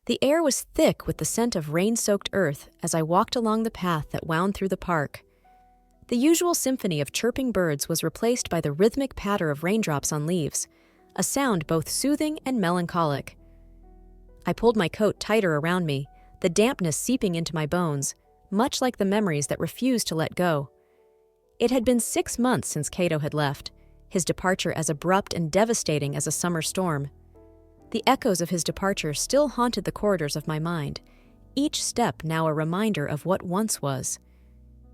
The air was thick with the scent of rain-soaked earth as I walked along the path that wound through the park. The usual symphony of chirping birds was replaced by the rhythmic patter of raindrops on leaves, a sound both soothing and melancholic. I pulled my coat tighter around me, the dampness seeping into my bones, much like the memories that refused to let go. It had been 6 months since Cato had left, his departure as abrupt and devastating as a summer storm. The echoes of his departure still haunted the corridors of my mind, each step now a reminder of what once was.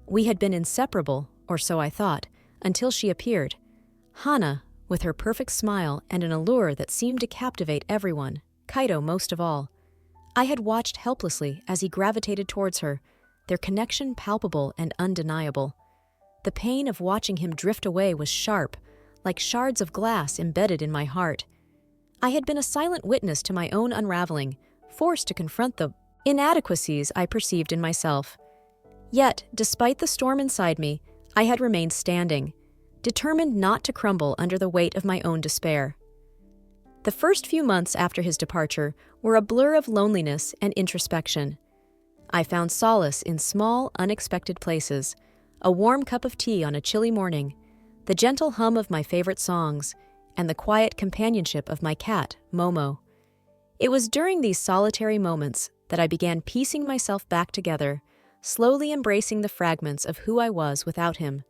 We had been inseparable, or so I thought, until she appeared. Hana, with her perfect smile and an allure that seemed to captivate everyone, Cato most of all. I had watched helplessly as he gravitated towards her, their connection palpable and undeniable. The pain of watching him drift away was sharp, like shards of glass embedded in my heart. I had been a silent witness to my own unraveling, forced to confront the inadequacies I perceived in myself. Yet, despite the storm inside me, I had remained standing, determined not to crumble under the weight of my own despair. The first few months after his departure were a blur of loneliness and introspection. I found solace in small, unexpected places, a warm cup of tea on a chilly morning, the gentle hum of my favorite songs, and the quiet companionship of my cat, Momo. It was during these solitary moments that I began piecing myself back together, slowly embracing the fragments of who I was without him.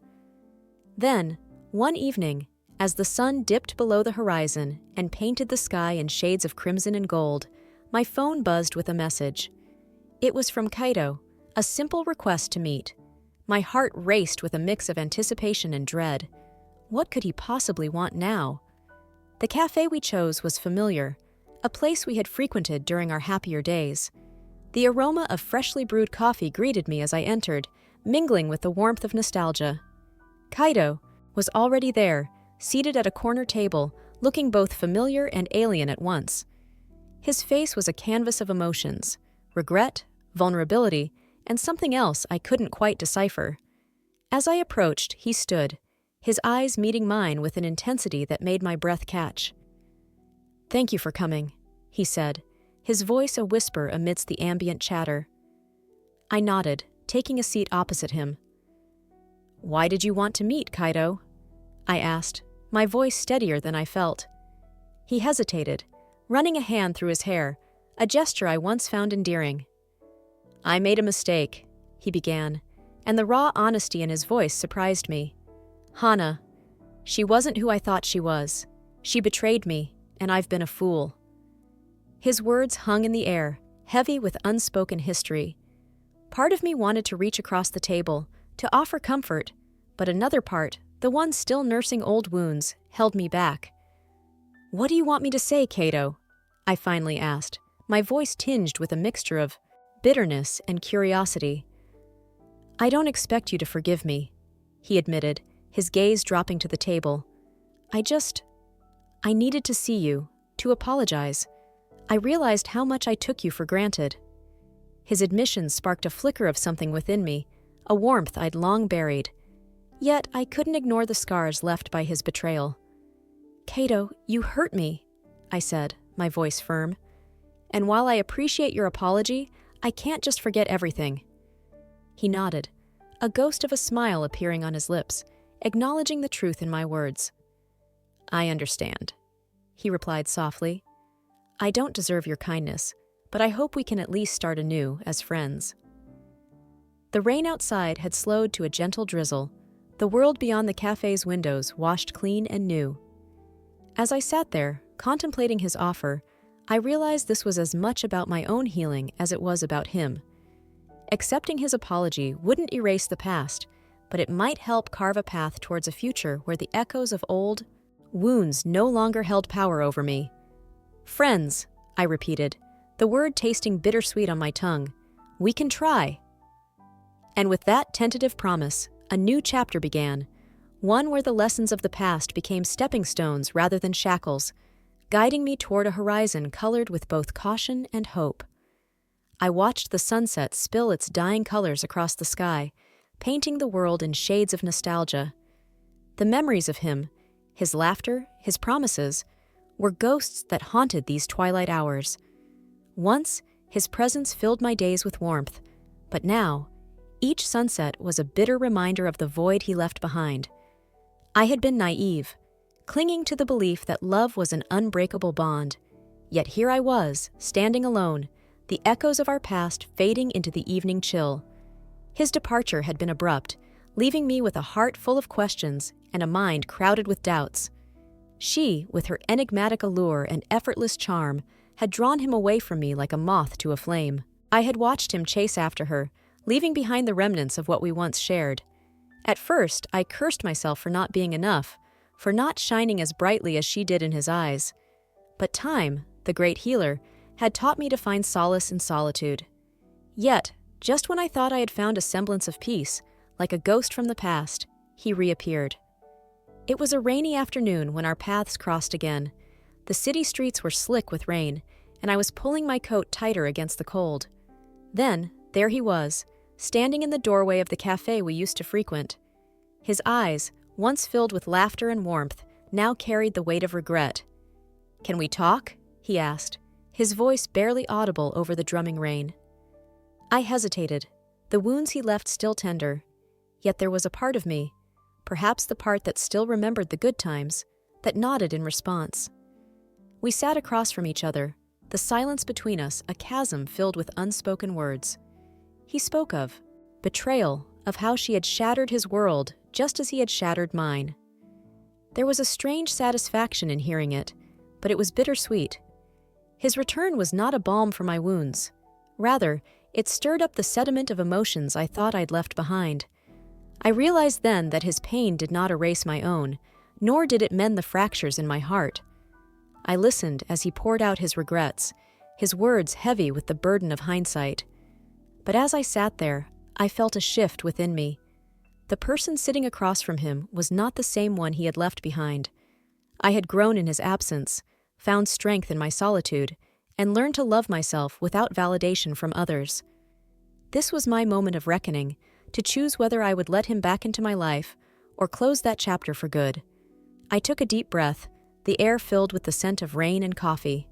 Then, one evening, as the sun dipped below the horizon and painted the sky in shades of crimson and gold, my phone buzzed with a message. It was from Cato, a simple request to meet. My heart raced with a mix of anticipation and dread. What could he possibly want now? The cafe we chose was familiar, a place we had frequented during our happier days. The aroma of freshly brewed coffee greeted me as I entered, mingling with the warmth of nostalgia. Cato was already there, seated at a corner table, looking both familiar and alien at once. His face was a canvas of emotions, regret, vulnerability, and something else I couldn't quite decipher. As I approached, he stood, his eyes meeting mine with an intensity that made my breath catch. "Thank you for coming," he said, his voice a whisper amidst the ambient chatter. I nodded, taking a seat opposite him. "Why did you want to meet, Cato?" I asked, my voice steadier than I felt. He hesitated, running a hand through his hair, a gesture I once found endearing. "I made a mistake," he began, and the raw honesty in his voice surprised me. "Hana, she wasn't who I thought she was. She betrayed me, and I've been a fool." His words hung in the air, heavy with unspoken history. Part of me wanted to reach across the table, to offer comfort, but another part, the one still nursing old wounds, held me back. "What do you want me to say, Cato?" I finally asked, my voice tinged with a mixture of bitterness and curiosity. "I don't expect you to forgive me," he admitted, his gaze dropping to the table. I needed to see you, to apologize. I realized how much I took you for granted." His admission sparked a flicker of something within me, a warmth I'd long buried. Yet I couldn't ignore the scars left by his betrayal. "Cato, you hurt me," I said, my voice firm. "And while I appreciate your apology, I can't just forget everything." He nodded, a ghost of a smile appearing on his lips, acknowledging the truth in my words. "I understand," he replied softly. "I don't deserve your kindness, but I hope we can at least start anew as friends." The rain outside had slowed to a gentle drizzle, the world beyond the cafe's windows washed clean and new. As I sat there, contemplating his offer, I realized this was as much about my own healing as it was about him. Accepting his apology wouldn't erase the past, but it might help carve a path towards a future where the echoes of old wounds no longer held power over me. "Friends," I repeated, the word tasting bittersweet on my tongue. "We can try." And with that tentative promise, a new chapter began, one where the lessons of the past became stepping stones rather than shackles, guiding me toward a horizon colored with both caution and hope. I watched the sunset spill its dying colors across the sky, painting the world in shades of nostalgia. The memories of him, his laughter, his promises, were ghosts that haunted these twilight hours. Once, His presence filled my days with warmth, but now, each sunset was a bitter reminder of the void he left behind. I had been naive, clinging to the belief that love was an unbreakable bond. Yet here I was, standing alone, the echoes of our past fading into the evening chill. His departure had been abrupt, leaving me with a heart full of questions and a mind crowded with doubts. She, with her enigmatic allure and effortless charm, had drawn him away from me like a moth to a flame. I had watched him chase after her, leaving behind the remnants of what we once shared. At first, I cursed myself for not being enough, for not shining as brightly as she did in his eyes. But time, the great healer, had taught me to find solace in solitude. Yet, just when I thought I had found a semblance of peace, like a ghost from the past, he reappeared. It was a rainy afternoon when our paths crossed again. The city streets were slick with rain, and I was pulling my coat tighter against the cold. Then, there he was, standing in the doorway of the cafe we used to frequent. His eyes, once filled with laughter and warmth, now carried the weight of regret. "Can we talk?" he asked, his voice barely audible over the drumming rain. I hesitated, the wounds he left still tender. Yet there was a part of me, perhaps the part that still remembered the good times, that nodded in response. We sat across from each other, the silence between us a chasm filled with unspoken words. He spoke of betrayal, of how she had shattered his world just as he had shattered mine. There was a strange satisfaction in hearing it, but it was bittersweet. His return was not a balm for my wounds. Rather, it stirred up the sediment of emotions I thought I'd left behind. I realized then that his pain did not erase my own, nor did it mend the fractures in my heart. I listened as he poured out his regrets, his words heavy with the burden of hindsight. But as I sat there, I felt a shift within me. The person sitting across from him was not the same one he had left behind. I had grown in his absence, found strength in my solitude, and learned to love myself without validation from others. This was my moment of reckoning, to choose whether I would let him back into my life or close that chapter for good. I took a deep breath, the air filled with the scent of rain and coffee.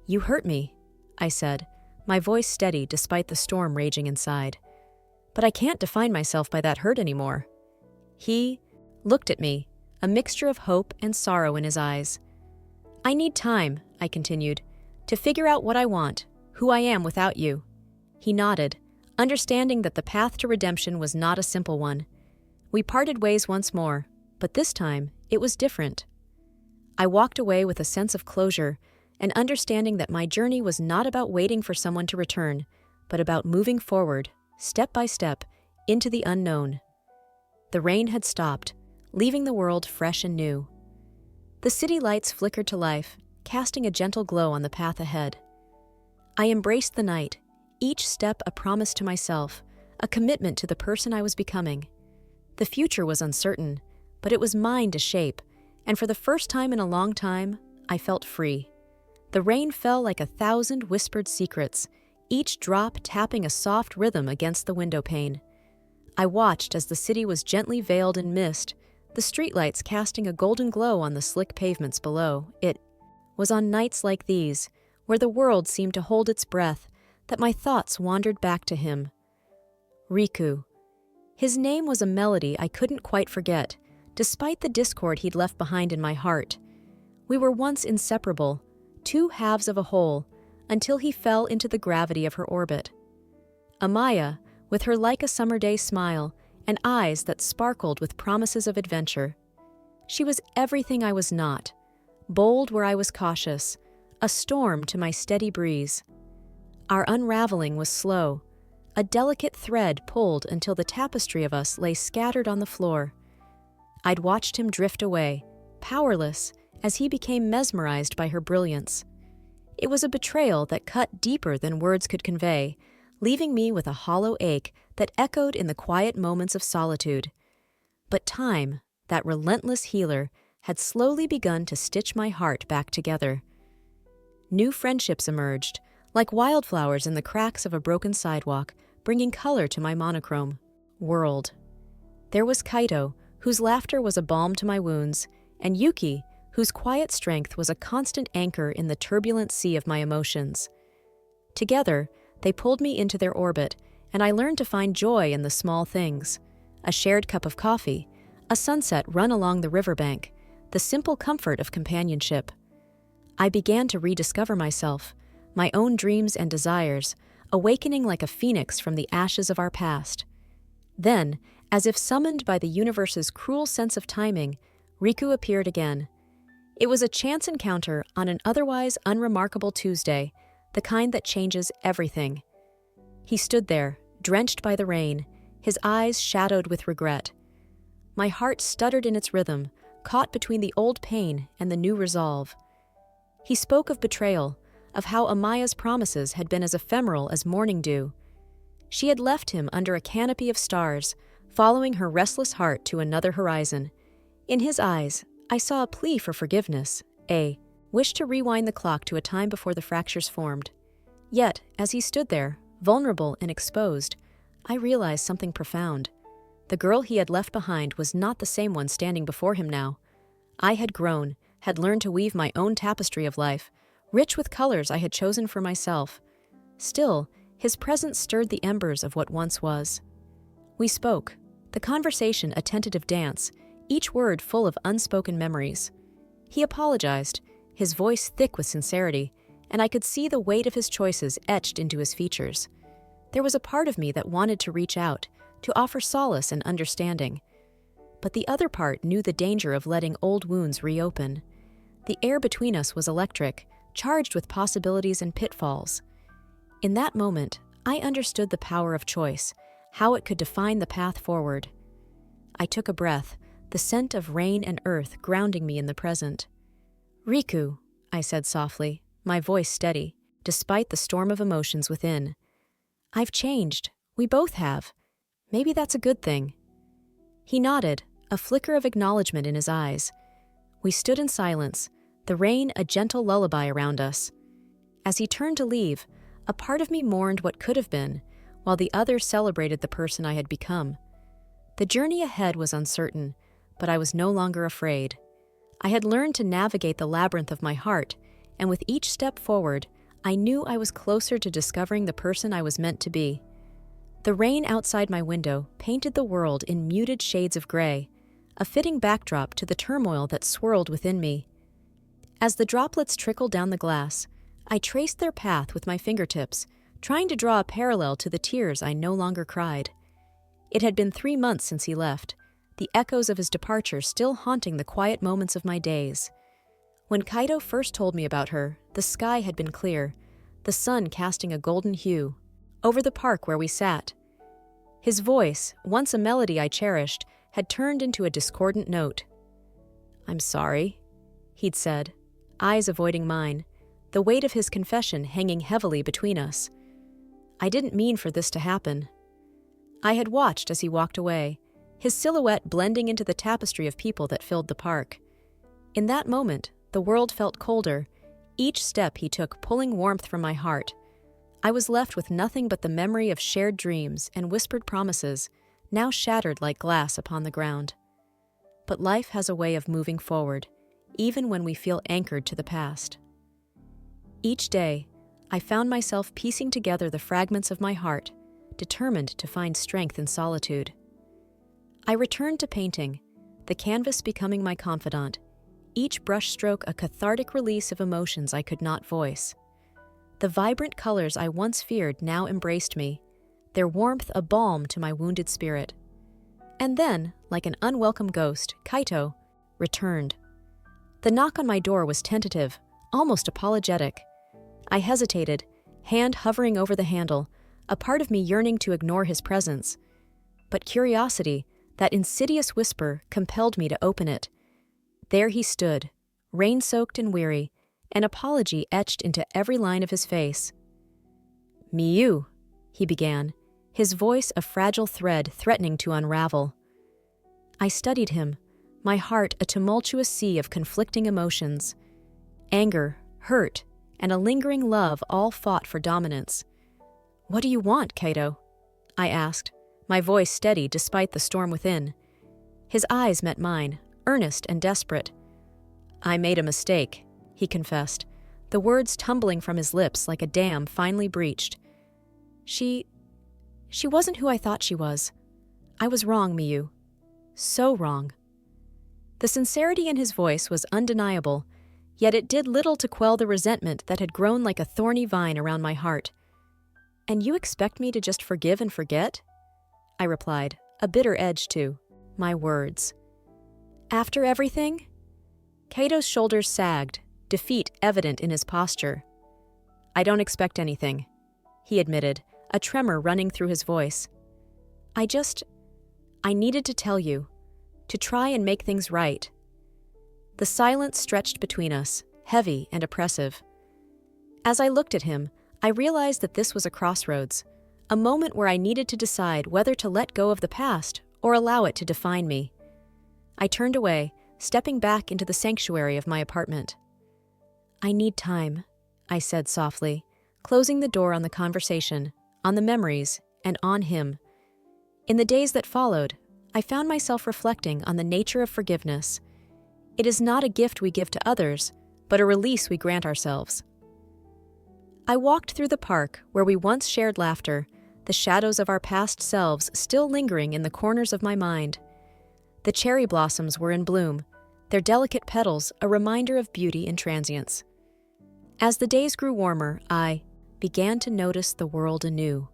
"You hurt me," I said, my voice steady despite the storm raging inside. "But I can't define myself by that hurt anymore." He looked at me, a mixture of hope and sorrow in his eyes. "I need time," I continued, "to figure out what I want, who I am without you." He nodded, understanding that the path to redemption was not a simple one. We parted ways once more, but this time it was different. I walked away with a sense of closure, an understanding that my journey was not about waiting for someone to return, but about moving forward, step by step, into the unknown. The rain had stopped, leaving the world fresh and new. The city lights flickered to life, casting a gentle glow on the path ahead. I embraced the night, each step a promise to myself, a commitment to the person I was becoming. The future was uncertain, but it was mine to shape, and for the first time in a long time, I felt free. The rain fell like 1,000 whispered secrets, each drop tapping a soft rhythm against the window pane. I watched as the city was gently veiled in mist, the streetlights casting a golden glow on the slick pavements below. It was on nights like these, where the world seemed to hold its breath, that my thoughts wandered back to him. Riku. His name was a melody I couldn't quite forget, despite the discord he'd left behind in my heart. We were once inseparable, two halves of a whole, until he fell into the gravity of her orbit. Amaya, with her like a summer day smile and eyes that sparkled with promises of adventure. She was everything I was not, bold where I was cautious, a storm to my steady breeze. Our unraveling was slow, a delicate thread pulled until the tapestry of us lay scattered on the floor. I'd watched him drift away, powerless, as he became mesmerized by her brilliance. It was a betrayal that cut deeper than words could convey, leaving me with a hollow ache that echoed in the quiet moments of solitude. But time, that relentless healer, had slowly begun to stitch my heart back together. New friendships emerged, like wildflowers in the cracks of a broken sidewalk, bringing color to my monochrome world. There was Kaito, whose laughter was a balm to my wounds, and Yuki, whose quiet strength was a constant anchor in the turbulent sea of my emotions. Together, they pulled me into their orbit, and I learned to find joy in the small things. A shared cup of coffee, a sunset run along the riverbank, the simple comfort of companionship. I began to rediscover myself, my own dreams and desires, awakening like a phoenix from the ashes of our past. Then, as if summoned by the universe's cruel sense of timing, Riku appeared again. It was a chance encounter on an otherwise unremarkable Tuesday, the kind that changes everything. He stood there, drenched by the rain, his eyes shadowed with regret. My heart stuttered in its rhythm, caught between the old pain and the new resolve. He spoke of betrayal, of how Amaya's promises had been as ephemeral as morning dew. She had left him under a canopy of stars, following her restless heart to another horizon. In his eyes, I saw a plea for forgiveness, a wish to rewind the clock to a time before the fractures formed. Yet, as he stood there, vulnerable and exposed, I realized something profound. The girl he had left behind was not the same one standing before him now. I had grown, had learned to weave my own tapestry of life, rich with colors I had chosen for myself. Still, his presence stirred the embers of what once was. We spoke, the conversation a tentative dance, each word full of unspoken memories. He apologized, his voice thick with sincerity, and I could see the weight of his choices etched into his features. There was a part of me that wanted to reach out, to offer solace and understanding. But the other part knew the danger of letting old wounds reopen. The air between us was electric, charged with possibilities and pitfalls. In that moment, I understood the power of choice, how it could define the path forward. I took a breath, the scent of rain and earth grounding me in the present. "Riku," I said softly, my voice steady, despite the storm of emotions within. "I've changed. We both have. Maybe that's a good thing." He nodded, a flicker of acknowledgement in his eyes. We stood in silence, the rain a gentle lullaby around us. As he turned to leave, a part of me mourned what could have been, while the other celebrated the person I had become. The journey ahead was uncertain, but I was no longer afraid. I had learned to navigate the labyrinth of my heart, and with each step forward, I knew I was closer to discovering the person I was meant to be. The rain outside my window painted the world in muted shades of gray, a fitting backdrop to the turmoil that swirled within me. As the droplets trickled down the glass, I traced their path with my fingertips, trying to draw a parallel to the tears I no longer cried. It had been 3 months since he left, the echoes of his departure still haunting the quiet moments of my days. When Kaito first told me about her, the sky had been clear, the sun casting a golden hue over the park where we sat. His voice, once a melody I cherished, had turned into a discordant note. "I'm sorry," he'd said, eyes avoiding mine, the weight of his confession hanging heavily between us. I didn't mean for this to happen. I had watched as he walked away, his silhouette blending into the tapestry of people that filled the park. In that moment, the world felt colder, each step he took pulling warmth from my heart. I was left with nothing but the memory of shared dreams and whispered promises, now shattered like glass upon the ground. But life has a way of moving forward, even when we feel anchored to the past. Each day, I found myself piecing together the fragments of my heart, determined to find strength in solitude. I returned to painting, the canvas becoming my confidant, each brushstroke a cathartic release of emotions I could not voice. The vibrant colors I once feared now embraced me, their warmth a balm to my wounded spirit. And then, like an unwelcome ghost, Kaito returned. The knock on my door was tentative, almost apologetic. I hesitated, hand hovering over the handle, a part of me yearning to ignore his presence. But curiosity, that insidious whisper, compelled me to open it. There he stood, rain-soaked and weary, an apology etched into every line of his face. "Miyu," he began, his voice a fragile thread threatening to unravel. I studied him, my heart a tumultuous sea of conflicting emotions. Anger, hurt, and a lingering love all fought for dominance. "What do you want, Kaito?" I asked, my voice steady despite the storm within. His eyes met mine, earnest and desperate. "I made a mistake," he confessed, the words tumbling from his lips like a dam finally breached. She wasn't who I thought she was. I was wrong, Miyu. So wrong. The sincerity in his voice was undeniable, yet it did little to quell the resentment that had grown like a thorny vine around my heart. And you expect me to just forgive and forget? I replied, a bitter edge to my words. After everything? Kato's shoulders sagged, defeat evident in his posture. I don't expect anything, he admitted, a tremor running through his voice. I needed to tell you, to try and make things right. The silence stretched between us, heavy and oppressive. As I looked at him, I realized that this was a crossroads, a moment where I needed to decide whether to let go of the past or allow it to define me. I turned away, stepping back into the sanctuary of my apartment. I need time, I said softly, closing the door on the conversation, on the memories, and on him. In the days that followed, I found myself reflecting on the nature of forgiveness. It is not a gift we give to others, but a release we grant ourselves. I walked through the park where we once shared laughter, the shadows of our past selves still lingering in the corners of my mind. The cherry blossoms were in bloom, their delicate petals a reminder of beauty and transience. As the days grew warmer, I began to notice the world anew.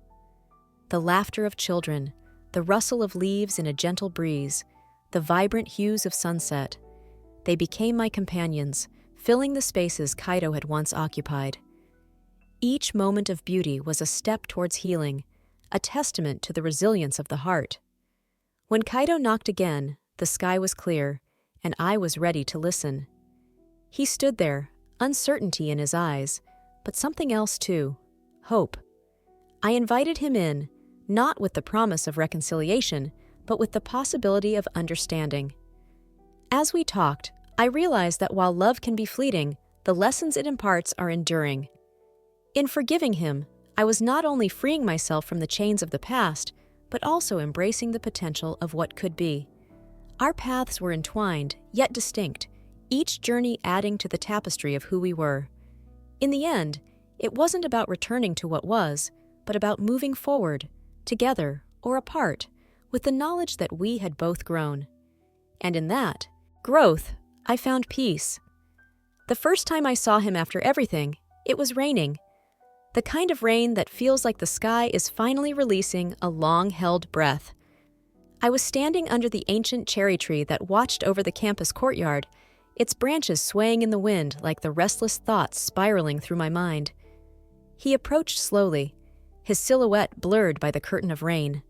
The laughter of children, the rustle of leaves in a gentle breeze, the vibrant hues of sunset. They became my companions, filling the spaces Kaito had once occupied. Each moment of beauty was a step towards healing, a testament to the resilience of the heart. When Kaito knocked again, the sky was clear, and I was ready to listen. He stood there, uncertainty in his eyes, but something else too, hope. I invited him in, not with the promise of reconciliation, but with the possibility of understanding. As we talked, I realized that while love can be fleeting, the lessons it imparts are enduring. In forgiving him, I was not only freeing myself from the chains of the past, but also embracing the potential of what could be. Our paths were entwined, yet distinct, each journey adding to the tapestry of who we were. In the end, it wasn't about returning to what was, but about moving forward, together or apart, with the knowledge that we had both grown. And in that growth, I found peace. The first time I saw him after everything, it was raining. The kind of rain that feels like the sky is finally releasing a long-held breath. I was standing under the ancient cherry tree that watched over the campus courtyard, its branches swaying in the wind like the restless thoughts spiraling through my mind. He approached slowly, his silhouette blurred by the curtain of rain.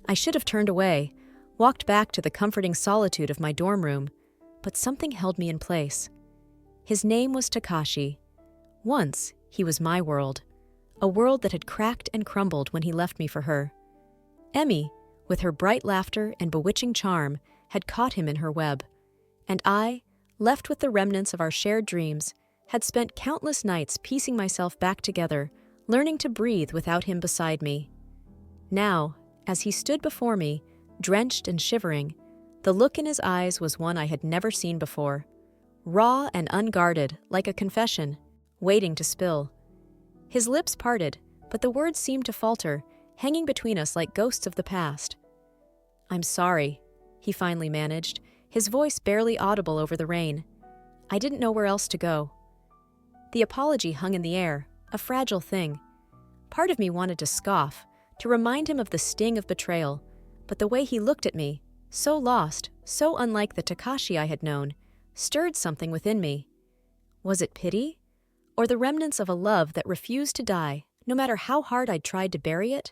I should have turned away, walked back to the comforting solitude of my dorm room, but something held me in place. His name was Takashi. Once, he was my world, a world that had cracked and crumbled when he left me for her. Emmy, with her bright laughter and bewitching charm, had caught him in her web, and I, left with the remnants of our shared dreams, had spent countless nights piecing myself back together, learning to breathe without him beside me. Now, as he stood before me, drenched and shivering, the look in his eyes was one I had never seen before, raw and unguarded, like a confession, waiting to spill. His lips parted, but the words seemed to falter, hanging between us like ghosts of the past. "I'm sorry," he finally managed, his voice barely audible over the rain. I didn't know where else to go. The apology hung in the air, a fragile thing. Part of me wanted to scoff, to remind him of the sting of betrayal, but the way he looked at me, so lost, so unlike the Takashi I had known, stirred something within me. Was it pity? Or the remnants of a love that refused to die, no matter how hard I'd tried to bury it?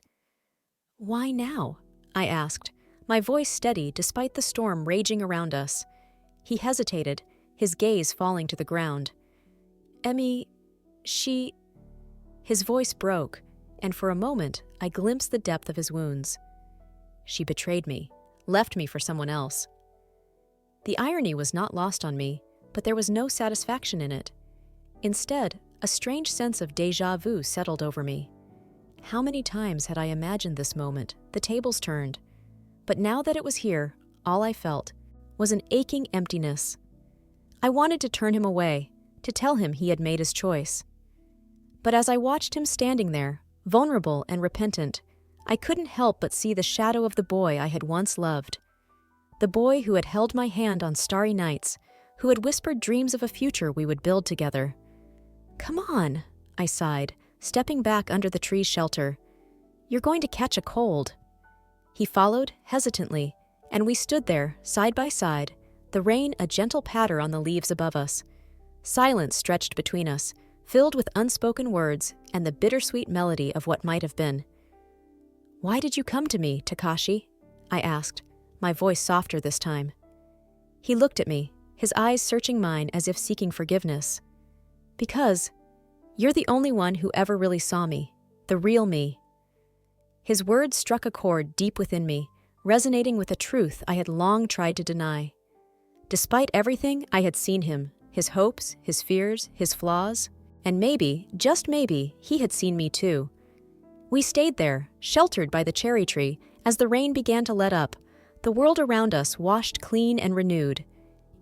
"Why now?" I asked, my voice steady despite the storm raging around us. He hesitated, his gaze falling to the ground. "Emmy, she..." His voice broke, and for a moment I glimpsed the depth of his wounds. "She betrayed me, left me for someone else." The irony was not lost on me, but there was no satisfaction in it. Instead, a strange sense of déjà vu settled over me. How many times had I imagined this moment, the tables turned? But now that it was here, all I felt was an aching emptiness. I wanted to turn him away, to tell him he had made his choice. But as I watched him standing there, vulnerable and repentant, I couldn't help but see the shadow of the boy I had once loved. The boy who had held my hand on starry nights, who had whispered dreams of a future we would build together. "Come on," I sighed, stepping back under the tree's shelter. "You're going to catch a cold." He followed, hesitantly, and we stood there, side by side, the rain a gentle patter on the leaves above us. Silence stretched between us, filled with unspoken words and the bittersweet melody of what might have been. "Why did you come to me, Takashi?" I asked, my voice softer this time. He looked at me, his eyes searching mine as if seeking forgiveness. "Because you're the only one who ever really saw me, the real me." His words struck a chord deep within me, resonating with a truth I had long tried to deny. Despite everything I had seen him, his hopes, his fears, his flaws, and maybe, just maybe, he had seen me too. We stayed there, sheltered by the cherry tree, as the rain began to let up, the world around us washed clean and renewed.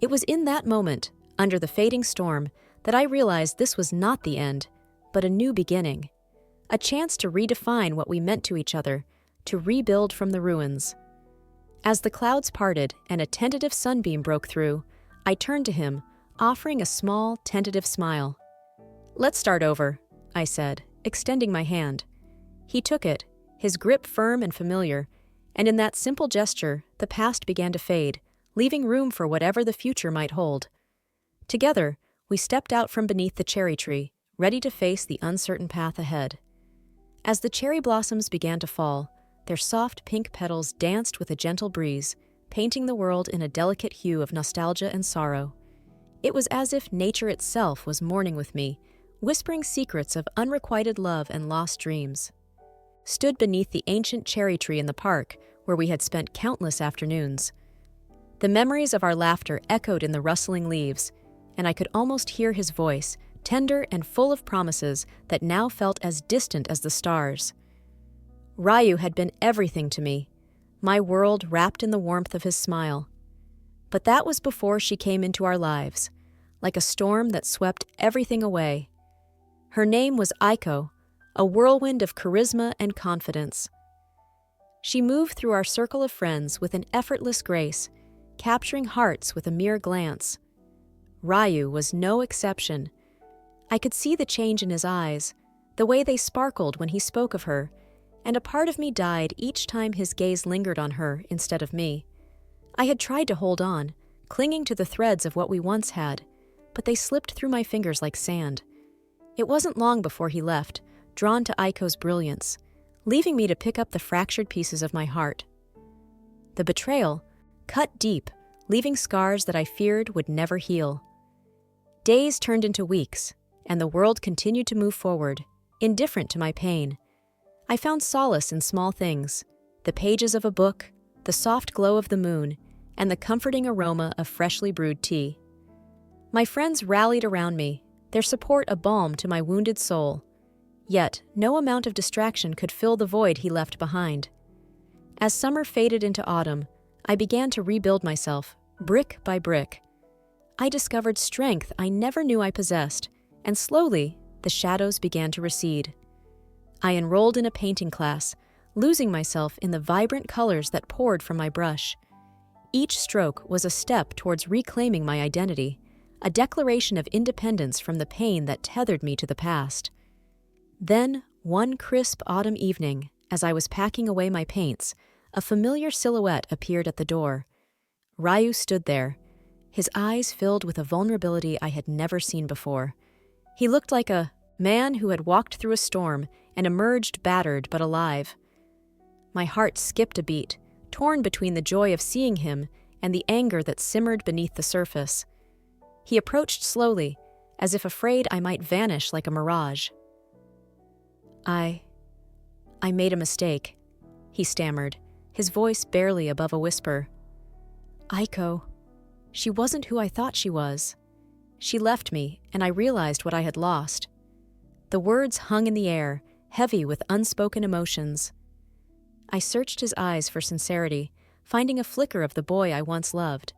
It was in that moment, under the fading storm, that I realized this was not the end, but a new beginning. A chance to redefine what we meant to each other, to rebuild from the ruins. As the clouds parted and a tentative sunbeam broke through, I turned to him, offering a small, tentative smile. "Let's start over," I said, extending my hand. He took it, his grip firm and familiar, and in that simple gesture, the past began to fade, leaving room for whatever the future might hold. Together, we stepped out from beneath the cherry tree, ready to face the uncertain path ahead. As the cherry blossoms began to fall, their soft pink petals danced with a gentle breeze, painting the world in a delicate hue of nostalgia and sorrow. It was as if nature itself was mourning with me, whispering secrets of unrequited love and lost dreams. Stood beneath the ancient cherry tree in the park, where we had spent countless afternoons. The memories of our laughter echoed in the rustling leaves, and I could almost hear his voice, tender and full of promises that now felt as distant as the stars. Ryu had been everything to me, my world wrapped in the warmth of his smile. But that was before she came into our lives, like a storm that swept everything away. Her name was Aiko, a whirlwind of charisma and confidence. She moved through our circle of friends with an effortless grace, capturing hearts with a mere glance. Ryu was no exception. I could see the change in his eyes, the way they sparkled when he spoke of her, and a part of me died each time his gaze lingered on her instead of me. I had tried to hold on, clinging to the threads of what we once had, but they slipped through my fingers like sand. It wasn't long before he left, drawn to Aiko's brilliance, leaving me to pick up the fractured pieces of my heart. The betrayal cut deep, leaving scars that I feared would never heal. Days turned into weeks, and the world continued to move forward, indifferent to my pain. I found solace in small things, the pages of a book, the soft glow of the moon, and the comforting aroma of freshly brewed tea. My friends rallied around me, their support a balm to my wounded soul. Yet, no amount of distraction could fill the void he left behind. As summer faded into autumn, I began to rebuild myself, brick by brick. I discovered strength I never knew I possessed, and slowly, the shadows began to recede. I enrolled in a painting class, losing myself in the vibrant colors that poured from my brush. Each stroke was a step towards reclaiming my identity, a declaration of independence from the pain that tethered me to the past. Then, one crisp autumn evening, as I was packing away my paints, a familiar silhouette appeared at the door. Ryu stood there, his eyes filled with a vulnerability I had never seen before. He looked like a man who had walked through a storm and emerged battered but alive. My heart skipped a beat, torn between the joy of seeing him and the anger that simmered beneath the surface. He approached slowly, as if afraid I might vanish like a mirage. I made a mistake," he stammered, his voice barely above a whisper. "Aiko, she wasn't who I thought she was. She left me, and I realized what I had lost." The words hung in the air, heavy with unspoken emotions. I searched his eyes for sincerity, finding a flicker of the boy I once loved.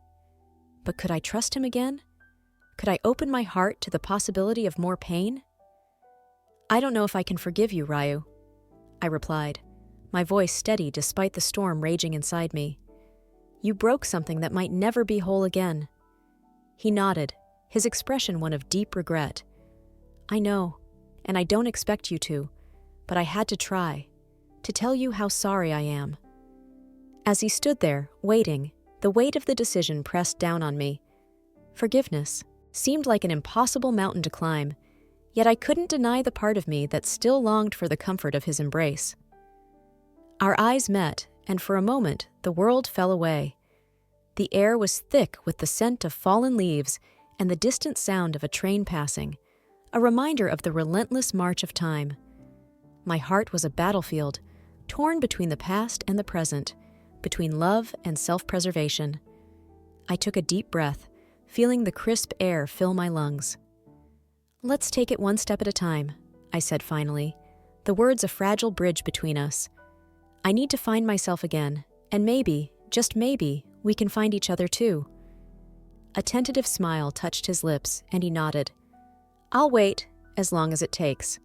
But could I trust him again? Could I open my heart to the possibility of more pain? I don't know if I can forgive you, Ryu, I replied, my voice steady despite the storm raging inside me. You broke something that might never be whole again. He nodded, his expression one of deep regret. I know, and I don't expect you to, but I had to try, to tell you how sorry I am. As he stood there, waiting, the weight of the decision pressed down on me. Forgiveness seemed like an impossible mountain to climb, yet I couldn't deny the part of me that still longed for the comfort of his embrace. Our eyes met, and for a moment the world fell away. The air was thick with the scent of fallen leaves and the distant sound of a train passing, a reminder of the relentless march of time. My heart was a battlefield, torn between the past and the present, between love and self-preservation. I took a deep breath, feeling the crisp air fill my lungs. Let's take it one step at a time, I said finally, the words a fragile bridge between us. I need to find myself again, and maybe, just maybe, we can find each other too. A tentative smile touched his lips, and he nodded. I'll wait, as long as it takes.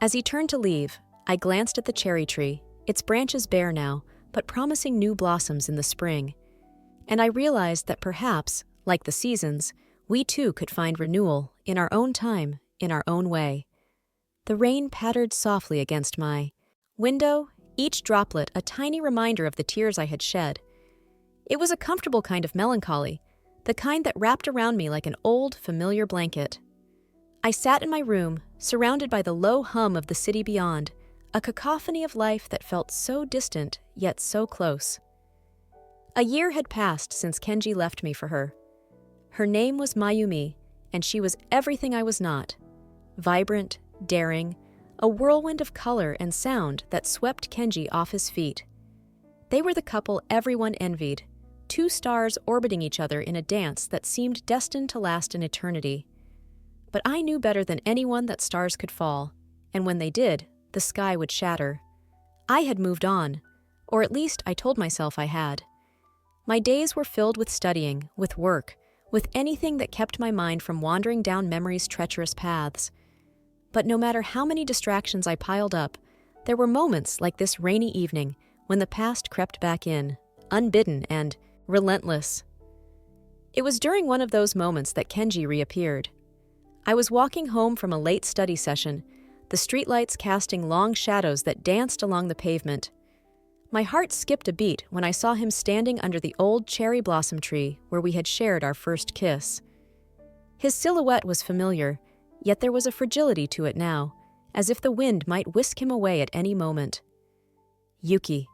As he turned to leave, I glanced at the cherry tree, its branches bare now, but promising new blossoms in the spring. And I realized that perhaps, like the seasons, we too could find renewal in our own time, in our own way. The rain pattered softly against my window, each droplet a tiny reminder of the tears I had shed. It was a comfortable kind of melancholy, the kind that wrapped around me like an old, familiar blanket. I sat in my room, surrounded by the low hum of the city beyond, a cacophony of life that felt so distant, yet so close. A year had passed since Kenji left me for her. Her name was Mayumi, and she was everything I was not. Vibrant, daring, a whirlwind of color and sound that swept Kenji off his feet. They were the couple everyone envied, two stars orbiting each other in a dance that seemed destined to last an eternity. But I knew better than anyone that stars could fall, and when they did, the sky would shatter. I had moved on, or at least I told myself I had. My days were filled with studying, with work, with anything that kept my mind from wandering down memory's treacherous paths. But no matter how many distractions I piled up, there were moments like this rainy evening when the past crept back in, unbidden and relentless. It was during one of those moments that Kenji reappeared. I was walking home from a late study session, the streetlights casting long shadows that danced along the pavement. My heart skipped a beat when I saw him standing under the old cherry blossom tree where we had shared our first kiss. His silhouette was familiar, yet there was a fragility to it now, as if the wind might whisk him away at any moment. "Yuki,"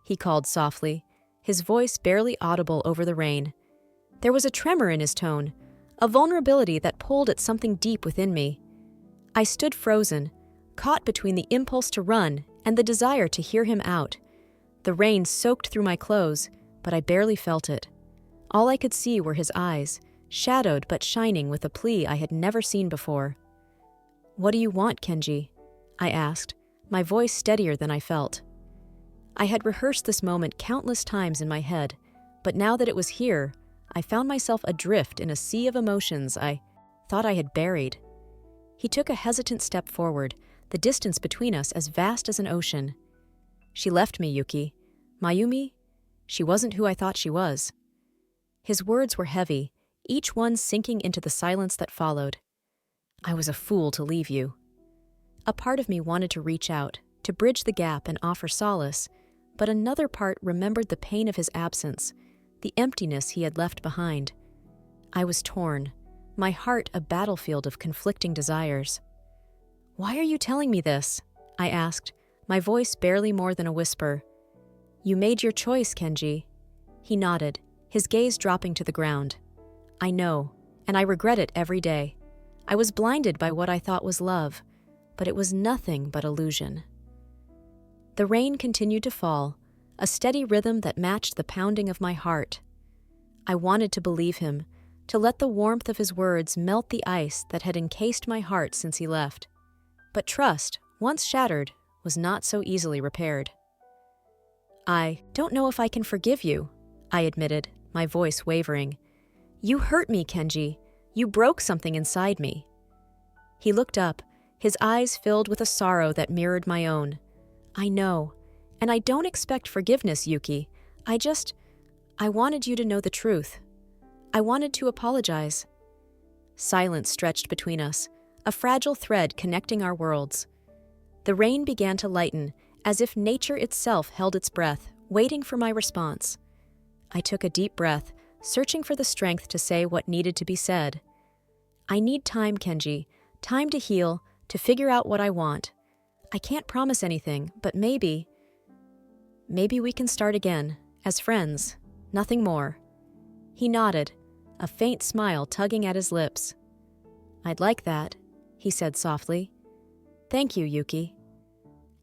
he called softly, his voice barely audible over the rain. There was a tremor in his tone, a vulnerability that pulled at something deep within me. I stood frozen, caught between the impulse to run and the desire to hear him out. The rain soaked through my clothes, but I barely felt it. All I could see were his eyes, shadowed but shining with a plea I had never seen before. "What do you want, Kenji?" I asked, my voice steadier than I felt. I had rehearsed this moment countless times in my head, but now that it was here, I found myself adrift in a sea of emotions I thought I had buried. He took a hesitant step forward, the distance between us as vast as an ocean. "She left me, Yuki. Mayumi, she wasn't who I thought she was." His words were heavy, each one sinking into the silence that followed. "I was a fool to leave you." A part of me wanted to reach out, to bridge the gap and offer solace, but another part remembered the pain of his absence, the emptiness he had left behind. I was torn, my heart a battlefield of conflicting desires. "Why are you telling me this?" I asked, my voice barely more than a whisper. "You made your choice, Kenji." He nodded, his gaze dropping to the ground. "I know, and I regret it every day. I was blinded by what I thought was love, but it was nothing but illusion." The rain continued to fall, a steady rhythm that matched the pounding of my heart. I wanted to believe him, to let the warmth of his words melt the ice that had encased my heart since he left. But trust, once shattered, was not so easily repaired. "I don't know if I can forgive you," I admitted, my voice wavering. "You hurt me, Kenji. You broke something inside me." He looked up, his eyes filled with a sorrow that mirrored my own. "I know, and I don't expect forgiveness, Yuki. I wanted you to know the truth. I wanted to apologize." Silence stretched between us, a fragile thread connecting our worlds. The rain began to lighten, as if nature itself held its breath, waiting for my response. I took a deep breath, searching for the strength to say what needed to be said. "I need time, Kenji. Time to heal, to figure out what I want. I can't promise anything, but maybe we can start again, as friends, nothing more." He nodded, a faint smile tugging at his lips. "I'd like that," he said softly. "Thank you, Yuki."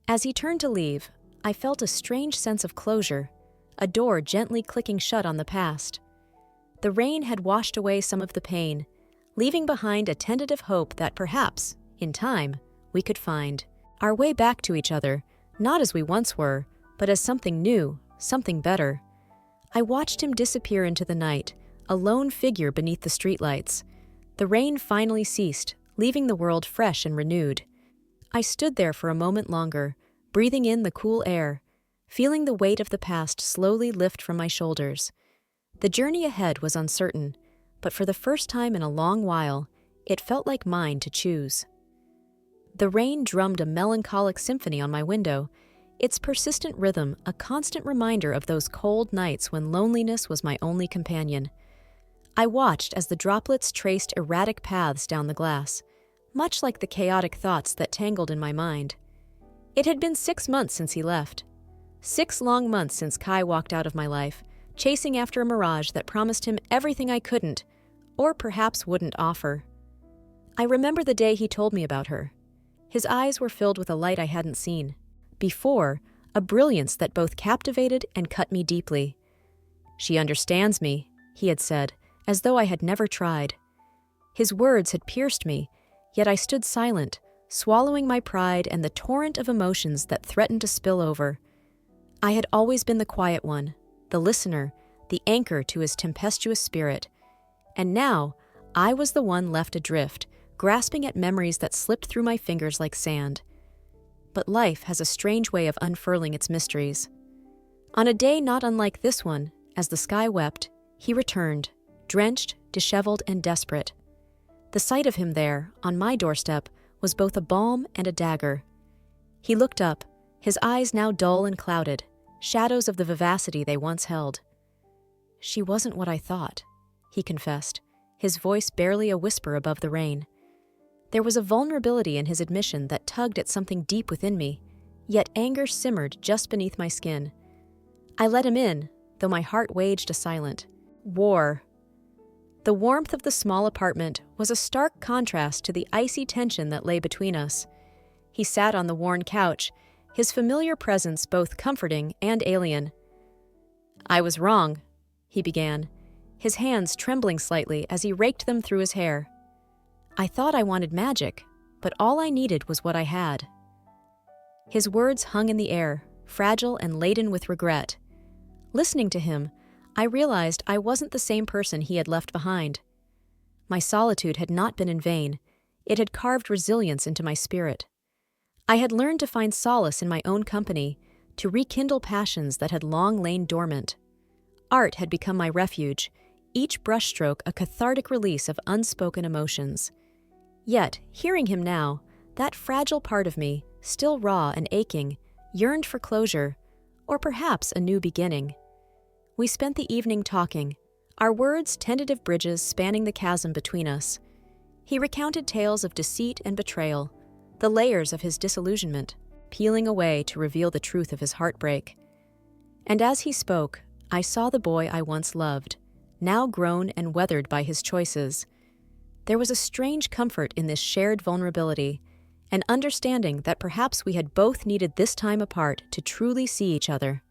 As he turned to leave, I felt a strange sense of closure, a door gently clicking shut on the past. The rain had washed away some of the pain, leaving behind a tentative hope that perhaps, in time, we could find our way back to each other, not as we once were, but as something new, something better. I watched him disappear into the night, a lone figure beneath the streetlights. The rain finally ceased, leaving the world fresh and renewed. I stood there for a moment longer, breathing in the cool air, feeling the weight of the past slowly lift from my shoulders. The journey ahead was uncertain, but for the first time in a long while, it felt like mine to choose. The rain drummed a melancholic symphony on my window, its persistent rhythm a constant reminder of those cold nights when loneliness was my only companion. I watched as the droplets traced erratic paths down the glass, much like the chaotic thoughts that tangled in my mind. It had been 6 months since he left. 6 long months since Kai walked out of my life, chasing after a mirage that promised him everything I couldn't, or perhaps wouldn't offer. I remember the day he told me about her. His eyes were filled with a light I hadn't seen before, a brilliance that both captivated and cut me deeply. "She understands me," he had said, as though I had never tried. His words had pierced me, yet I stood silent, swallowing my pride and the torrent of emotions that threatened to spill over. I had always been the quiet one, the listener, the anchor to his tempestuous spirit. And now, I was the one left adrift, grasping at memories that slipped through my fingers like sand. But life has a strange way of unfurling its mysteries. On a day not unlike this one, as the sky wept, he returned, drenched, disheveled, and desperate. The sight of him there, on my doorstep, was both a balm and a dagger. He looked up, his eyes now dull and clouded, shadows of the vivacity they once held. "She wasn't what I thought," he confessed, his voice barely a whisper above the rain. There was a vulnerability in his admission that tugged at something deep within me, yet anger simmered just beneath my skin. I let him in, though my heart waged a silent war. The warmth of the small apartment was a stark contrast to the icy tension that lay between us. He sat on the worn couch, his familiar presence both comforting and alien. "I was wrong," he began, his hands trembling slightly as he raked them through his hair. "I thought I wanted magic, but all I needed was what I had." His words hung in the air, fragile and laden with regret. Listening to him, I realized I wasn't the same person he had left behind. My solitude had not been in vain. It had carved resilience into my spirit. I had learned to find solace in my own company, to rekindle passions that had long lain dormant. Art had become my refuge, each brushstroke a cathartic release of unspoken emotions. Yet, hearing him now, that fragile part of me, still raw and aching, yearned for closure, or perhaps a new beginning. We spent the evening talking, our words tentative bridges spanning the chasm between us. He recounted tales of deceit and betrayal, the layers of his disillusionment, peeling away to reveal the truth of his heartbreak. And as he spoke, I saw the boy I once loved, now grown and weathered by his choices. There was a strange comfort in this shared vulnerability, an understanding that perhaps we had both needed this time apart to truly see each other.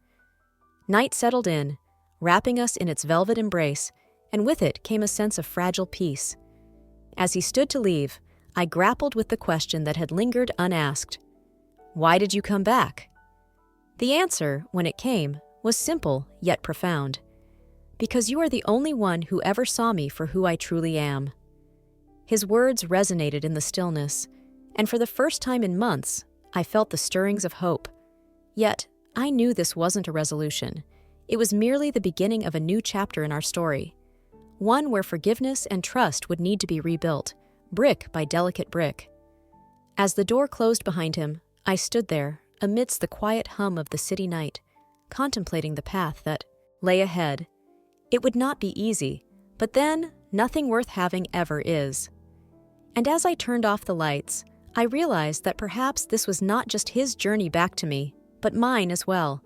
Night settled in, wrapping us in its velvet embrace, and with it came a sense of fragile peace. As he stood to leave, I grappled with the question that had lingered unasked. "Why did you come back?" The answer, when it came, was simple yet profound. "Because you are the only one who ever saw me for who I truly am." His words resonated in the stillness, and for the first time in months, I felt the stirrings of hope. Yet, I knew this wasn't a resolution. It was merely the beginning of a new chapter in our story. One where forgiveness and trust would need to be rebuilt, brick by delicate brick. As the door closed behind him, I stood there, amidst the quiet hum of the city night, contemplating the path that lay ahead. It would not be easy, but then, nothing worth having ever is. And as I turned off the lights, I realized that perhaps this was not just his journey back to me, but mine as well,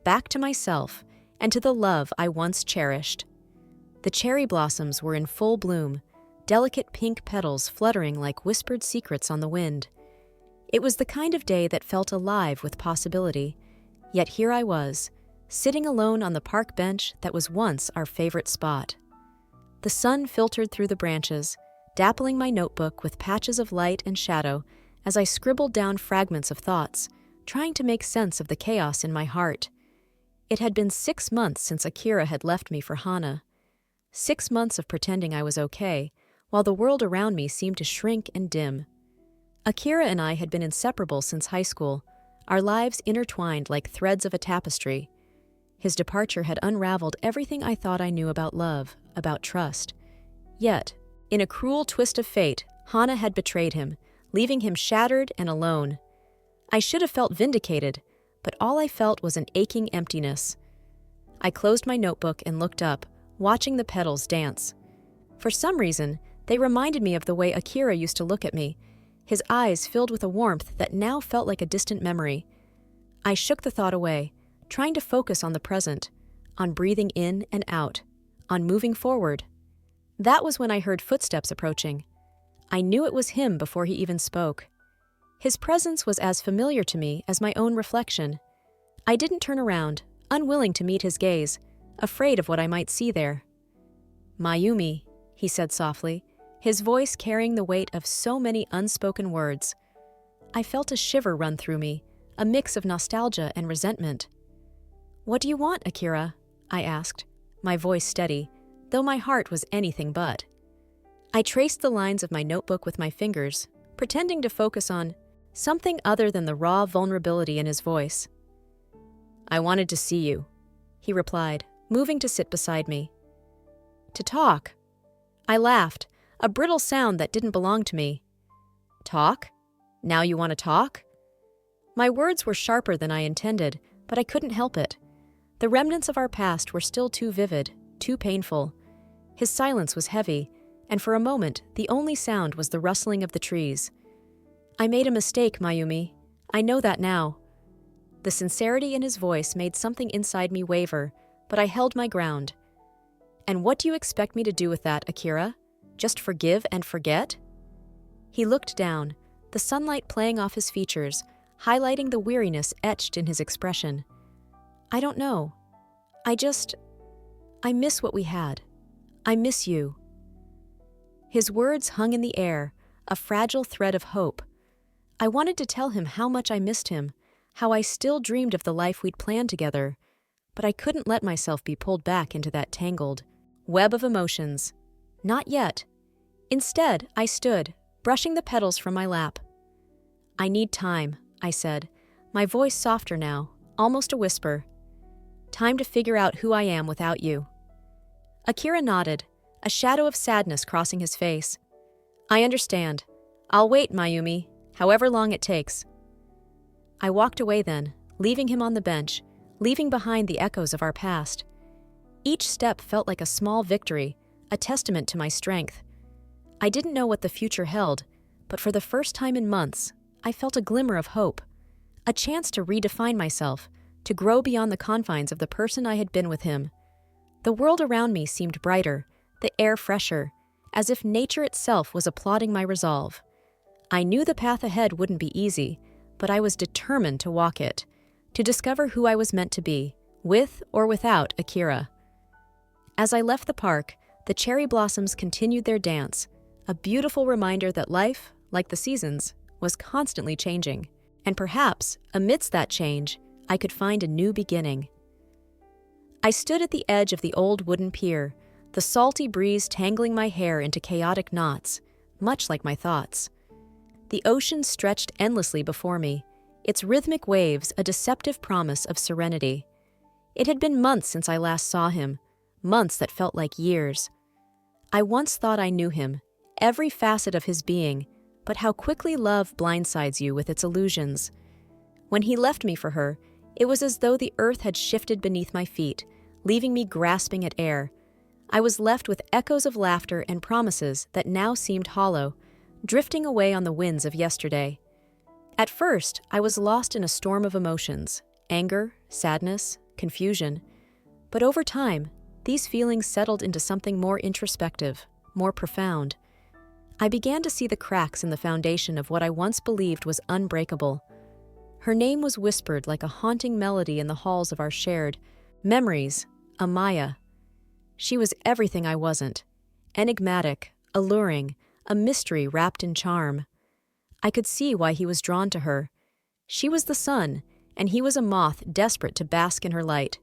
back to myself and to the love I once cherished. The cherry blossoms were in full bloom, delicate pink petals fluttering like whispered secrets on the wind. It was the kind of day that felt alive with possibility, yet here I was, sitting alone on the park bench that was once our favorite spot. The sun filtered through the branches, dappling my notebook with patches of light and shadow as I scribbled down fragments of thoughts, trying to make sense of the chaos in my heart. It had been 6 months since Akira had left me for Hana. 6 months of pretending I was okay, while the world around me seemed to shrink and dim. Akira and I had been inseparable since high school, our lives intertwined like threads of a tapestry. His departure had unraveled everything I thought I knew about love, about trust. Yet, in a cruel twist of fate, Hana had betrayed him, leaving him shattered and alone. I should have felt vindicated, but all I felt was an aching emptiness. I closed my notebook and looked up, watching the petals dance. For some reason, they reminded me of the way Akira used to look at me, his eyes filled with a warmth that now felt like a distant memory. I shook the thought away, trying to focus on the present, on breathing in and out, on moving forward. That was when I heard footsteps approaching. I knew it was him before he even spoke. His presence was as familiar to me as my own reflection. I didn't turn around, unwilling to meet his gaze, afraid of what I might see there. "Mayumi," he said softly, his voice carrying the weight of so many unspoken words. I felt a shiver run through me, a mix of nostalgia and resentment. "What do you want, Akira?" I asked, my voice steady, though my heart was anything but. I traced the lines of my notebook with my fingers, pretending to focus on something other than the raw vulnerability in his voice. "I wanted to see you," he replied, moving to sit beside me. "To talk?" I laughed, a brittle sound that didn't belong to me. "Talk? Now you want to talk?" My words were sharper than I intended, but I couldn't help it. The remnants of our past were still too vivid, too painful. His silence was heavy, and for a moment the only sound was the rustling of the trees. "I made a mistake, Mayumi. I know that now." The sincerity in his voice made something inside me waver, but I held my ground. "And what do you expect me to do with that, Akira? Just forgive and forget?" He looked down, the sunlight playing off his features, highlighting the weariness etched in his expression. "I don't know. I miss what we had. I miss you." His words hung in the air, a fragile thread of hope. I wanted to tell him how much I missed him, how I still dreamed of the life we'd planned together, but I couldn't let myself be pulled back into that tangled web of emotions. Not yet. Instead, I stood, brushing the petals from my lap. "I need time," I said, my voice softer now, almost a whisper. "Time to figure out who I am without you." Akira nodded, a shadow of sadness crossing his face. "I understand. I'll wait, Mayumi, however long it takes." I walked away then, leaving him on the bench, leaving behind the echoes of our past. Each step felt like a small victory, a testament to my strength. I didn't know what the future held, but for the first time in months, I felt a glimmer of hope, a chance to redefine myself, to grow beyond the confines of the person I had been with him. The world around me seemed brighter, the air fresher, as if nature itself was applauding my resolve. I knew the path ahead wouldn't be easy, but I was determined to walk it, to discover who I was meant to be, with or without Akira. As I left the park, the cherry blossoms continued their dance, a beautiful reminder that life, like the seasons, was constantly changing, and perhaps, amidst that change, I could find a new beginning. I stood at the edge of the old wooden pier, the salty breeze tangling my hair into chaotic knots, much like my thoughts. The ocean stretched endlessly before me, its rhythmic waves a deceptive promise of serenity. It had been months since I last saw him, months that felt like years. I once thought I knew him, every facet of his being, but how quickly love blindsides you with its illusions. When he left me for her, it was as though the earth had shifted beneath my feet, leaving me grasping at air. I was left with echoes of laughter and promises that now seemed hollow, drifting away on the winds of yesterday. At first, I was lost in a storm of emotions, anger, sadness, confusion. But over time, these feelings settled into something more introspective, more profound. I began to see the cracks in the foundation of what I once believed was unbreakable. Her name was whispered like a haunting melody in the halls of our shared memories, Amaya. She was everything I wasn't, enigmatic, alluring, a mystery wrapped in charm. I could see why he was drawn to her. She was the sun, and he was a moth desperate to bask in her light.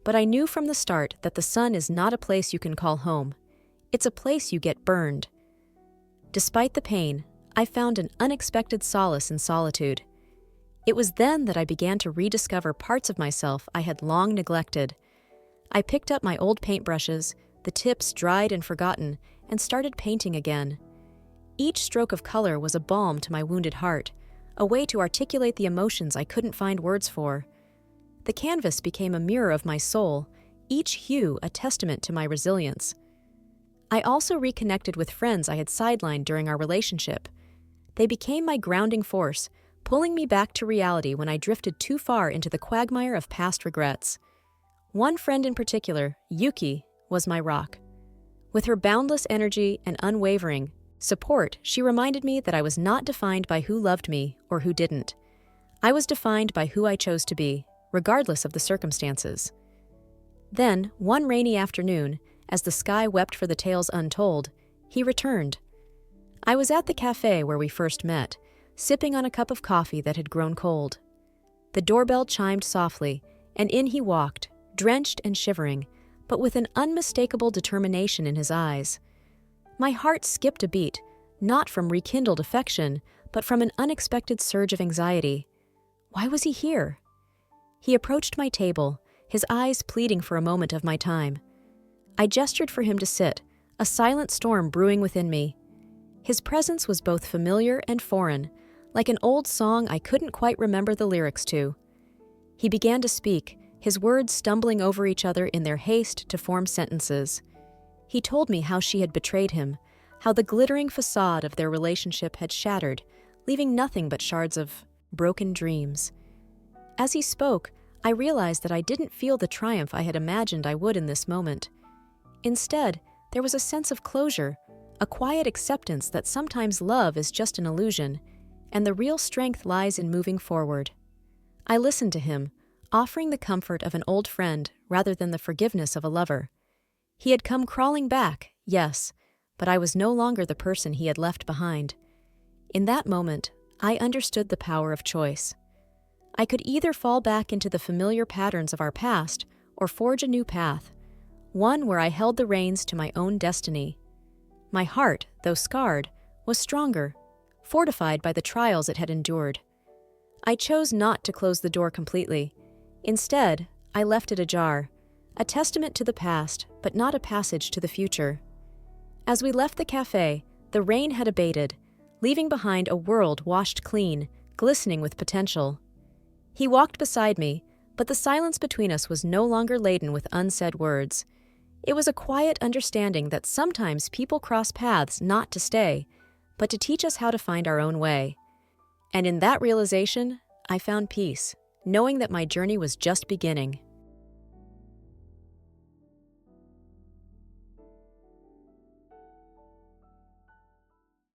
But I knew from the start that the sun is not a place you can call home. It's a place you get burned. Despite the pain, I found an unexpected solace in solitude. It was then that I began to rediscover parts of myself I had long neglected. I picked up my old paintbrushes, the tips dried and forgotten, and started painting again. Each stroke of color was a balm to my wounded heart, a way to articulate the emotions I couldn't find words for. The canvas became a mirror of my soul, each hue a testament to my resilience. I also reconnected with friends I had sidelined during our relationship. They became my grounding force, pulling me back to reality when I drifted too far into the quagmire of past regrets. One friend in particular, Yuki, was my rock. With her boundless energy and unwavering support, she reminded me that I was not defined by who loved me or who didn't. I was defined by who I chose to be, regardless of the circumstances. Then, one rainy afternoon, as the sky wept for the tales untold, he returned. I was at the cafe where we first met, sipping on a cup of coffee that had grown cold. The doorbell chimed softly, and in he walked, drenched and shivering, but with an unmistakable determination in his eyes. My heart skipped a beat, not from rekindled affection, but from an unexpected surge of anxiety. Why was he here? He approached my table, his eyes pleading for a moment of my time. I gestured for him to sit, a silent storm brewing within me. His presence was both familiar and foreign, like an old song I couldn't quite remember the lyrics to. He began to speak, his words stumbling over each other in their haste to form sentences. He told me how she had betrayed him, how the glittering facade of their relationship had shattered, leaving nothing but shards of broken dreams. As he spoke, I realized that I didn't feel the triumph I had imagined I would in this moment. Instead, there was a sense of closure, a quiet acceptance that sometimes love is just an illusion, and the real strength lies in moving forward. I listened to him, offering the comfort of an old friend rather than the forgiveness of a lover. He had come crawling back, yes, but I was no longer the person he had left behind. In that moment, I understood the power of choice. I could either fall back into the familiar patterns of our past or forge a new path, one where I held the reins to my own destiny. My heart, though scarred, was stronger, fortified by the trials it had endured. I chose not to close the door completely. Instead, I left it ajar, a testament to the past, but not a passage to the future. As we left the cafe, the rain had abated, leaving behind a world washed clean, glistening with potential. He walked beside me, but the silence between us was no longer laden with unsaid words. It was a quiet understanding that sometimes people cross paths not to stay, but to teach us how to find our own way. And in that realization, I found peace, knowing that my journey was just beginning.